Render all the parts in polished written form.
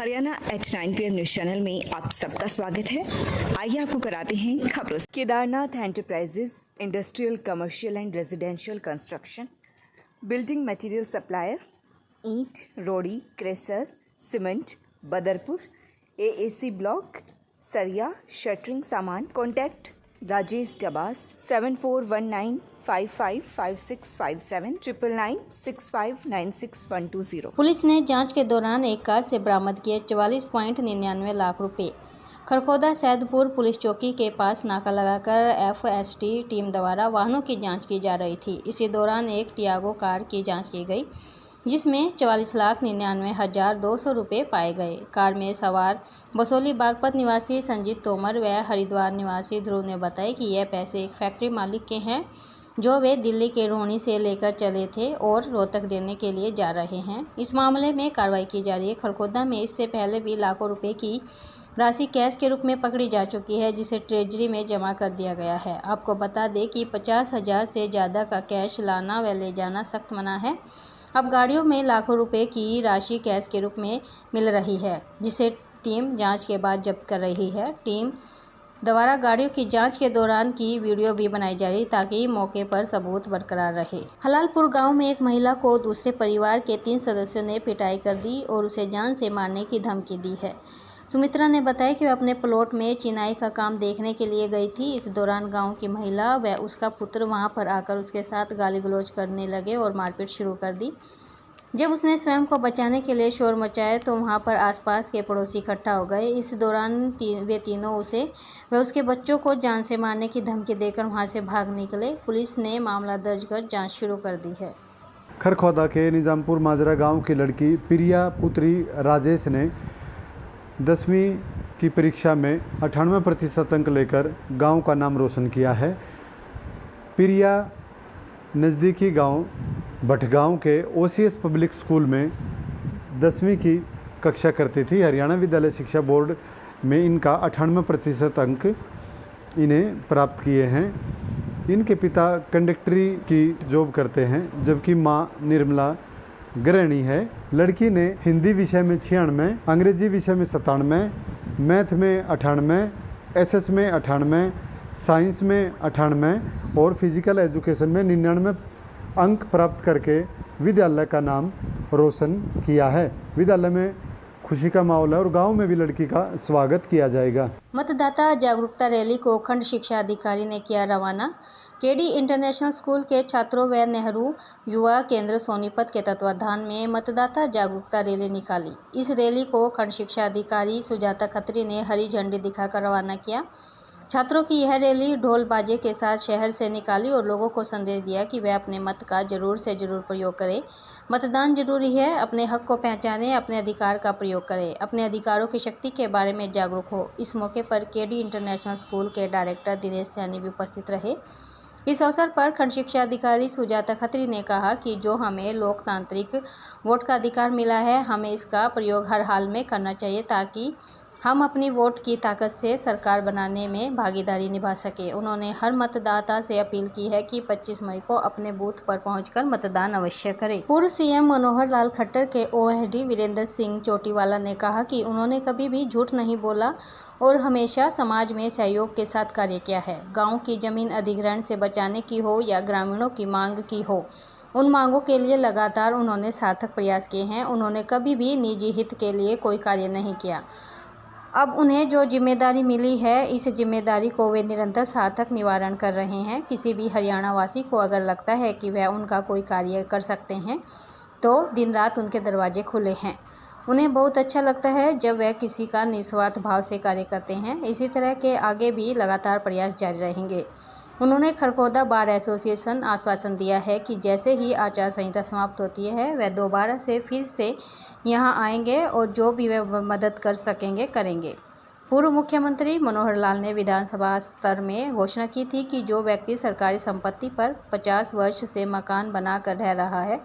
Haryana at 9 PM news channel में आप सबका स्वागत है। आइए आपको कराते हैं खबरों। Kedarnath enterprises industrial, commercial and residential construction, building material supplier, ईंट, रोड़ी, crusher, cement, Badarpur, AAC block, सरिया, शटरिंग सामान। कॉन्टैक्ट राजेश डबास 7419555657 9996596120। पुलिस ने जांच के दौरान एक कार से बरामद किए 44.99 लाख रुपए। खरखोदा सैदपुर पुलिस चौकी के पास नाका लगाकर FST टीम द्वारा वाहनों की जांच की जा रही थी। इसी दौरान एक टियागो कार की जांच की गई, जिसमें 44,99,200 रुपये पाए गए। कार में सवार बसोली बागपत निवासी संजीत तोमर व हरिद्वार निवासी ध्रुव ने बताया कि यह पैसे एक फैक्ट्री मालिक के हैं, जो वे दिल्ली के रोहनी से लेकर चले थे और रोहतक देने के लिए जा रहे हैं। इस मामले में कार्रवाई की जा रही है। खरखोदा में इससे पहले भी लाखों रुपए की राशि कैश के रूप में पकड़ी जा चुकी है, जिसे ट्रेजरी में जमा कर दिया गया है। आपको बता दें कि 50,000 से ज़्यादा का कैश लाना व ले जाना सख्त मना है। अब गाड़ियों में लाखों रुपए की राशि कैश के रूप में मिल रही है, जिसे टीम जांच के बाद जब्त कर रही है। टीम द्वारा गाड़ियों की जांच के दौरान की वीडियो भी बनाई जा रही, ताकि मौके पर सबूत बरकरार रहे। हलालपुर गांव में एक महिला को दूसरे परिवार के 3 सदस्यों ने पिटाई कर दी और उसे जान से मारने की धमकी दी है। सुमित्रा ने बताया कि वह अपने प्लॉट में चिनाई का काम देखने के लिए गई थी। इस दौरान गांव की महिला व उसका पुत्र वहां पर आकर उसके साथ गाली गलौज करने लगे और मारपीट शुरू कर दी। जब उसने स्वयं को बचाने के लिए शोर मचाया तो वहां पर आसपास के पड़ोसी इकट्ठा हो गए। इस दौरान वे तीनों उसे व उसके बच्चों को जान से मारने की धमकी देकर वहां से भाग निकले। पुलिस ने मामला दर्ज कर जांच शुरू कर दी है। खरखोदा के निजामपुर माजरा गांव की लड़की प्रिया पुत्री राजेश ने 10वीं की परीक्षा में 98% अंक लेकर गांव का नाम रोशन किया है। प्रिया नज़दीकी गांव भटगांव के OCS पब्लिक स्कूल में 10वीं की कक्षा करती थी। हरियाणा विद्यालय शिक्षा बोर्ड में इनका 98% अंक इन्हें प्राप्त किए हैं। इनके पिता कंडक्टरी की जॉब करते हैं, जबकि मां निर्मला गृहिणी है। लड़की ने हिंदी विषय में 96, अंग्रेजी विषय में 97, मैथ में 98, SS में 98, साइंस में 98 और फिजिकल एजुकेशन में 99 अंक प्राप्त करके विद्यालय का नाम रोशन किया है। विद्यालय में खुशी का माहौल है और गांव में भी लड़की का स्वागत किया जाएगा। मतदाता जागरूकता रैली को खंड शिक्षा अधिकारी ने किया रवाना। केडी इंटरनेशनल स्कूल के छात्रों व नेहरू युवा केंद्र सोनीपत के तत्वाधान में मतदाता जागरूकता रैली निकाली। इस रैली को खंड शिक्षा अधिकारी सुजाता खत्री ने हरी झंडी दिखाकर रवाना किया। छात्रों की यह रैली ढोल बाजे के साथ शहर से निकाली और लोगों को संदेश दिया कि वे अपने मत का जरूर से जरूर प्रयोग करें। मतदान जरूरी है, अपने हक को पहचानें, अपने अधिकार का प्रयोग करें, अपने अधिकारों की शक्ति के बारे में जागरूक हो। इस मौके पर केडी इंटरनेशनल स्कूल के डायरेक्टर दिनेश सैनी भी उपस्थित रहे। इस अवसर पर खंड शिक्षा अधिकारी सुजाता खत्री ने कहा कि जो हमें लोकतांत्रिक वोट का अधिकार मिला है, हमें इसका प्रयोग हर हाल में करना चाहिए, ताकि हम अपनी वोट की ताकत से सरकार बनाने में भागीदारी निभा सके। उन्होंने हर मतदाता से अपील की है कि 25 मई को अपने बूथ पर पहुंचकर मतदान अवश्य करें। पूर्व CM मनोहर लाल खट्टर के OSD वीरेंद्र सिंह चोटीवाला ने कहा कि उन्होंने कभी भी झूठ नहीं बोला और हमेशा समाज में सहयोग के साथ कार्य किया है। गाँव की जमीन अधिग्रहण से बचाने की हो या ग्रामीणों की मांग की हो, उन मांगों के लिए लगातार उन्होंने सार्थक प्रयास किए हैं। उन्होंने कभी भी निजी हित के लिए कोई कार्य नहीं किया। अब उन्हें जो जिम्मेदारी मिली है, इस जिम्मेदारी को वे निरंतर सार्थक निवारण कर रहे हैं। किसी भी हरियाणा वासी को अगर लगता है कि वह उनका कोई कार्य कर सकते हैं, तो दिन रात उनके दरवाजे खुले हैं। उन्हें बहुत अच्छा लगता है जब वह किसी का निस्वार्थ भाव से कार्य करते हैं। इसी तरह के आगे भी लगातार प्रयास जारी रहेंगे। उन्होंने खरखोदा बार एसोसिएशन आश्वासन दिया है कि जैसे ही आचार संहिता समाप्त होती है, वह दोबारा से फिर से यहाँ आएंगे और जो भी वे मदद कर सकेंगे करेंगे। पूर्व मुख्यमंत्री मनोहर लाल ने विधानसभा स्तर में घोषणा की थी कि जो व्यक्ति सरकारी संपत्ति पर 50 वर्ष से मकान बनाकर रह रहा है,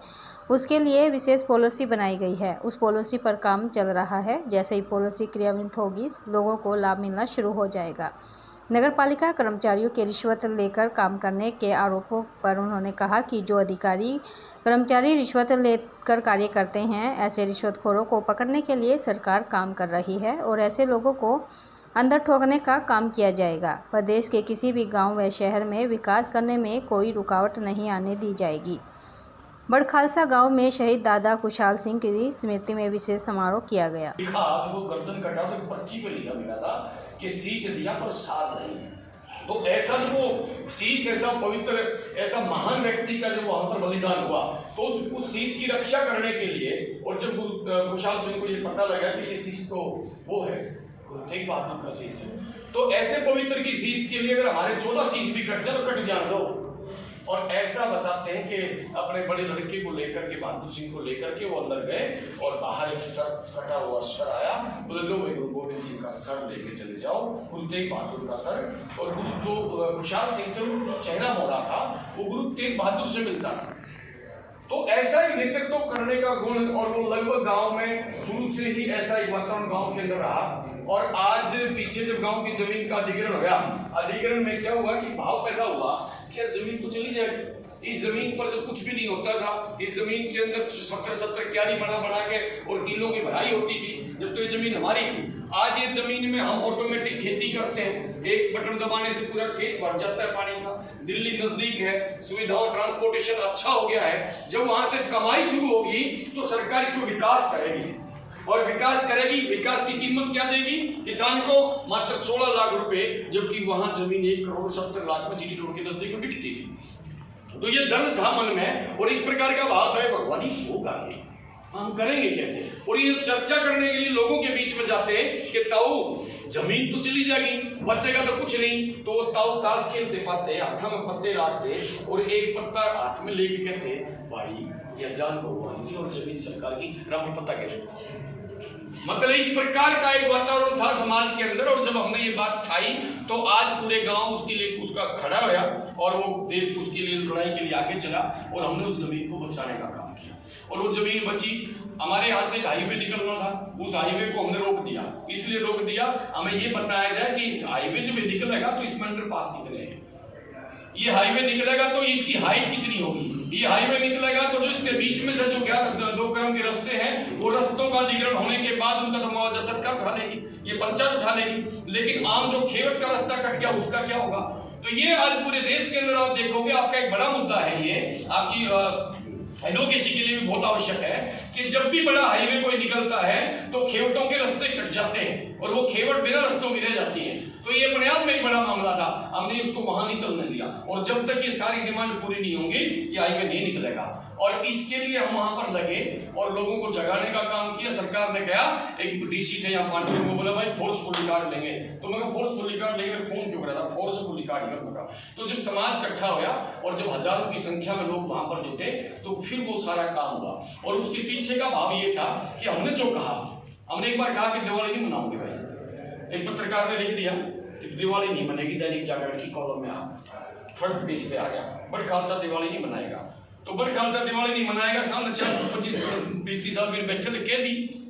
उसके लिए विशेष पॉलिसी बनाई गई है। उस पॉलिसी पर काम चल रहा है। जैसे ही पॉलिसी क्रियान्वित होगी, लोगों को लाभ मिलना शुरू हो जाएगा। नगरपालिका कर्मचारियों के रिश्वत लेकर काम करने के आरोपों पर उन्होंने कहा कि जो अधिकारी कर्मचारी रिश्वत लेकर कार्य करते हैं, ऐसे रिश्वतखोरों को पकड़ने के लिए सरकार काम कर रही है और ऐसे लोगों को अंदर ठोकने का काम किया जाएगा। प्रदेश के किसी भी गांव व शहर में विकास करने में कोई रुकावट नहीं आने दी जाएगी। बड़खालसा गांव में शहीद दादा कुशाल सिंह की स्मृति में विशेष समारोह किया गया। लिखा जब वो गर्दन कटा तो एक पर्ची पे लिखा मेरा था कि शीश दिया पर साथ नहीं। तो ऐसा जब वो शीश ऐसा पवित्र ऐसा महान व्यक्ति का जब वहां पर बलिदान हुआ तो उस शीश की रक्षा करने के लिए, और जब कुशाल सिंह को ये पता लगा कि ये शीश तो वो है गुरु तेग बहादुर का शीश है, तो ऐसे पवित्र की शीश के लिए अगर हमारे 14 शीश भी कट जाए तो कट जाने दो। और ऐसा बताते हैं कि अपने बड़े लड़के को लेकर के, बहादुर सिंह को लेकर के वो अंदर गए और बाहर एक सर कटा हुआ सर आया, बोले लो भाई गुरु गोविंद सिंह का सर लेके चले जाओ, गुरु तेग बहादुर का सर। और गुरु जो कुशाल सिंह थे जो चेहरा मोड़ा था वो गुरु तेग बहादुर से मिलता था। तो ऐसा ही नेतृत्व करने का गुण, और वो लगभग गांव में शुरू से ही ऐसा एक वातावरण गांव के अंदर रहा। और आज पीछे जब गांव की जमीन का अधिग्रहण हो गया, अधिग्रहण में क्या हुआ कि भाव पैदा हुआ कि जमीन तो चली जाएगी। इस जमीन पर जब कुछ भी नहीं होता था, इस जमीन के अंदर 70 क्यारी बना के और किलों की भराई होती थी, जब तो ये जमीन हमारी थी। आज ये जमीन में हम ऑटोमेटिक खेती करते हैं, एक बटन दबाने से पूरा खेत भर जाता है पानी का। दिल्ली नजदीक है, सुविधाओं ट्रांसपोर्टेशन अच्छा हो गया है। जब वहां से कमाई शुरू होगी तो सरकार इसको विकास करेगी, और विकास करेगी। विकास की कीमत क्या देगी किसान को? मात्र 16 लाख रुपए, जबकि वहां जमीन 1 करोड़ 70 लाख में जीटी रोड के नजदीक में बिकती थी। तो ये दर्द था मन में, और इस प्रकार का भाव है भगवानी होगा कि हम करेंगे कैसे। और ये चर्चा करने के लिए लोगों के बीच में जाते हैं कि ताऊ जमीन तो चली जाएगी, बचेगा तो कुछ नहीं। तो ताऊ ताश खेलते पाते, हाथ में पत्ते रखते और एक पत्ता हाथ में लेके कहते भाई यह जान को हुआ और जमीन सरकार की, राम पत्ता कह। मतलब इस प्रकार का एक वातावरण था समाज के अंदर। और जब हमने ये बात उठाई तो आज पूरे गांव उसके लिए उसका खड़ा हुआ और वो देश उसके लिए लड़ाई के लिए आगे चला, और हमने उस जमीन को बचाने का काम किया। और वो जमीन बची। हमारे यहाँ से हाईवे निकलना था, उस हाईवे को हमने रोक दिया। इसलिए रोक दिया, हमें ये बताया जाए कि इस हाईवे जब निकलेगा तो इसमें अंडर पास कितने हैं, ये हाईवे निकलेगा तो इसकी हाइट कितनी होगी, ये हाईवे निकलेगा तो जो इसके बीच में से जो 2 क्रम के रास्ते हैं, वो रास्तों का अधिग्रहण होने के बाद उनका तो मुआवजा सरकार उठा लेगी, ये पंचायत उठा लेगी। लेकिन आम जो खेवट का रास्ता कट गया उसका क्या होगा? तो ये आज पूरे देश के अंदर आप देखोगे आपका एक बड़ा मुद्दा है। ये आपकी एडवोकेसी के लिए भी बहुत आवश्यक है कि जब भी बड़ा हाईवे कोई निकलता है तो खेवटों के रास्ते कट जाते हैं और वो खेवट बिना रास्तों की रह जाती है। तो ये अपने आप में एक बड़ा मामला था, हमने इसको वहां नहीं चलने दिया। और जब तक ये सारी डिमांड पूरी नहीं होंगी ये हाईवे नहीं निकलेगा। और इसके लिए हम वहां पर लगे और लोगों को जगाने का काम किया। सरकार ने कहा, एक डीसी थे यहाँ पार्टी को बोला भाई फोर्सफुली कार्ड लेंगे, तो मैं फोर्सफुली कार्ड लेकर फोन क्यों कर रहा था, फोर्सफुली कार्ड कर दूंगा। तो जब समाज इकट्ठा होया और जब हजारों की संख्या में लोग वहां पर जुटे तो फिर वो सारा काम हुआ। और उसके पीछे का भाव ये था कि हमने जो कहा, हमने एक बार कहा कि दिवाली नहीं मनाओगे भाई, एक पत्रकार ने लिख दिया कि दिवाली नहीं मनेगी, दैनिक जागरण की कॉलम में फ्रंट पेज पे आ गया, बड़खालसा दिवाली नहीं मनाएगा। तो बड़खालसा दिवाली नहीं मनाएगा, सामने 25-30 साल में बैठे थे, कह दी।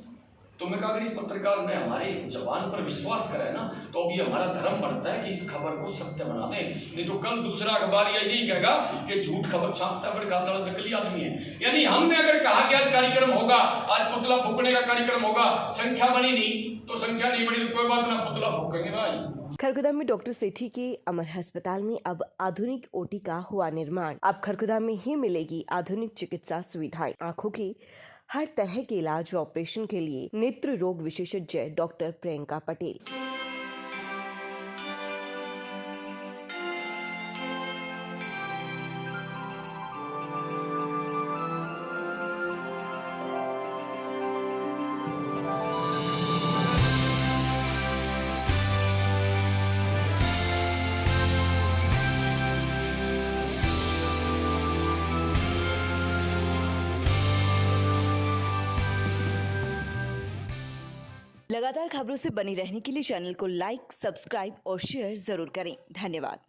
तो मैं कहा अगर इस पत्रकार ने हमारे जबान पर विश्वास करा है ना, तो अब ये हमारा धर्म बनता है कि इस खबर को सत्य बना दें, नहीं तो कल दूसरा अखबार या यही कहेगा कि झूठ खबर छापता है, बड़खालसा नकली आदमी है। यानी हमने अगर कहा कि आज कार्यक्रम होगा, आज पुतला फूकने का कार्यक्रम होगा, संख्या बनी नहीं तो संख्या नहीं बनी तो कोई बात ना, पुतला फूकेंगे भाई। खरखुदा में डॉक्टर सेठी के अमर अस्पताल में अब आधुनिक ओटी का हुआ निर्माण। अब खरखुदा में ही मिलेगी आधुनिक चिकित्सा सुविधाएं। आंखों की हर तरह के इलाज व ऑपरेशन के लिए नेत्र रोग विशेषज्ञ डॉक्टर प्रियंका पटेल। लगातार खबरों से बनी रहने के लिए चैनल को लाइक, सब्सक्राइब और शेयर जरूर करें। धन्यवाद।